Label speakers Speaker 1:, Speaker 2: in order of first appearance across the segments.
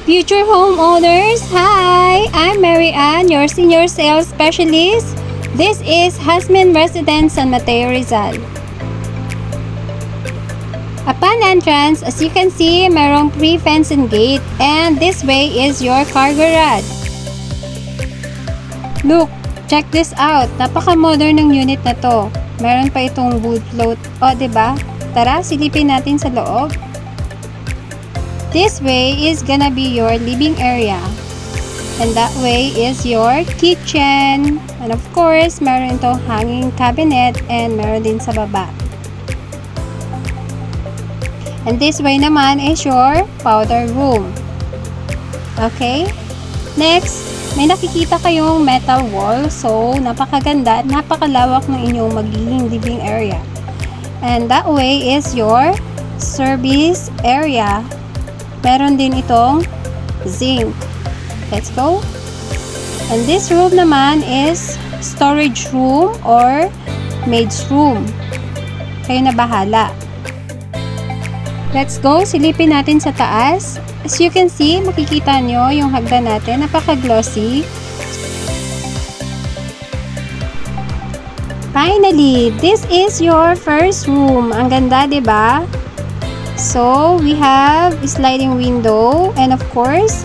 Speaker 1: Future homeowners, hi! I'm Mary Ann, your senior sales specialist. This is Hasmin Residence San Mateo, Rizal. Upon entrance, as you can see, merong pre-fenced gate, and this way is your car garage. Look, check this out. Napaka-modern ng unit na to. Meron pa itong wood float. O, diba? Tara, silipin natin sa loob. This way is gonna be your living area. And that way is your kitchen. And of course, meron itong hanging cabinet and meron din sa baba. And this way naman is your powder room. Okay? Next, may nakikita kayong metal wall. So, napakaganda at napakalawak ng inyong magiging living area. And that way is your service area. Meron din itong zinc. Let's go. And this room naman is storage room or maid's room. Kayo na bahala. Let's go. Silipin natin sa taas. As you can see, makikita nyo yung hagdan natin. Napaka-glossy. Finally, this is your first room. Ang ganda, diba? So, we have a sliding window and of course,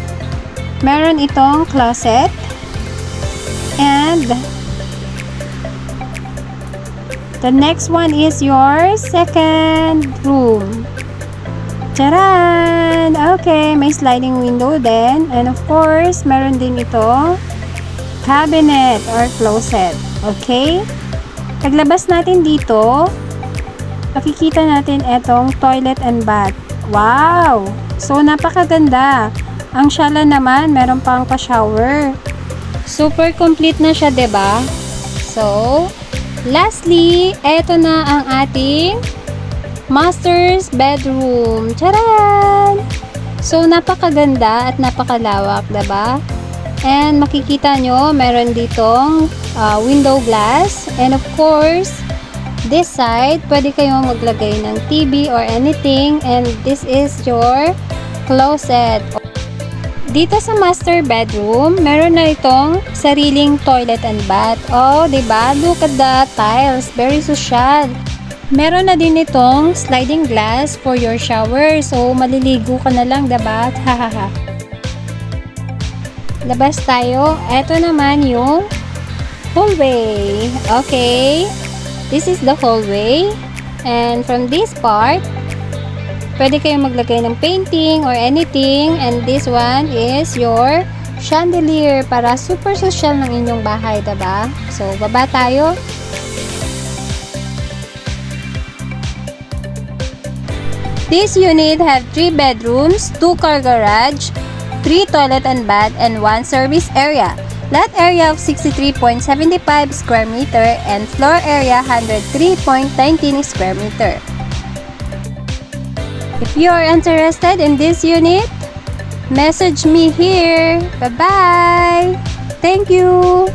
Speaker 1: meron itong closet and the next one is your second room. Charan! Okay, may sliding window din and of course, meron din ito cabinet or closet. Okay? Paglabas natin dito, makikita natin etong toilet and bath. Wow! So, napakaganda. Ang shala naman, meron pang pa-shower. Super complete na siya, diba? So, lastly, eto na ang ating master's bedroom. Charan! So, napakaganda at napakalawak, diba? And makikita nyo, meron ditong window glass. And of course, this side, pwede kayong maglagay ng TV or anything. And this is your closet. Dito sa master bedroom, meron na itong sariling toilet and bath. Oh, diba? Look at the tiles. Very social. Meron na din itong sliding glass for your shower. So, maliligo ka na lang, diba? Hahaha. Labas tayo. Ito naman yung hallway. Okay. This is the hallway. And from this part, pwede kayong maglagay ng painting or anything. And this one is your chandelier para super social ng inyong bahay, diba? So, baba tayo. This unit have 3 bedrooms, 2 car garage, 3 toilet and bath, and 1 service area. Lot area of 63.75 square meter and floor area 103.19 square meter. If you are interested in this unit, message me here. Bye-bye! Thank you!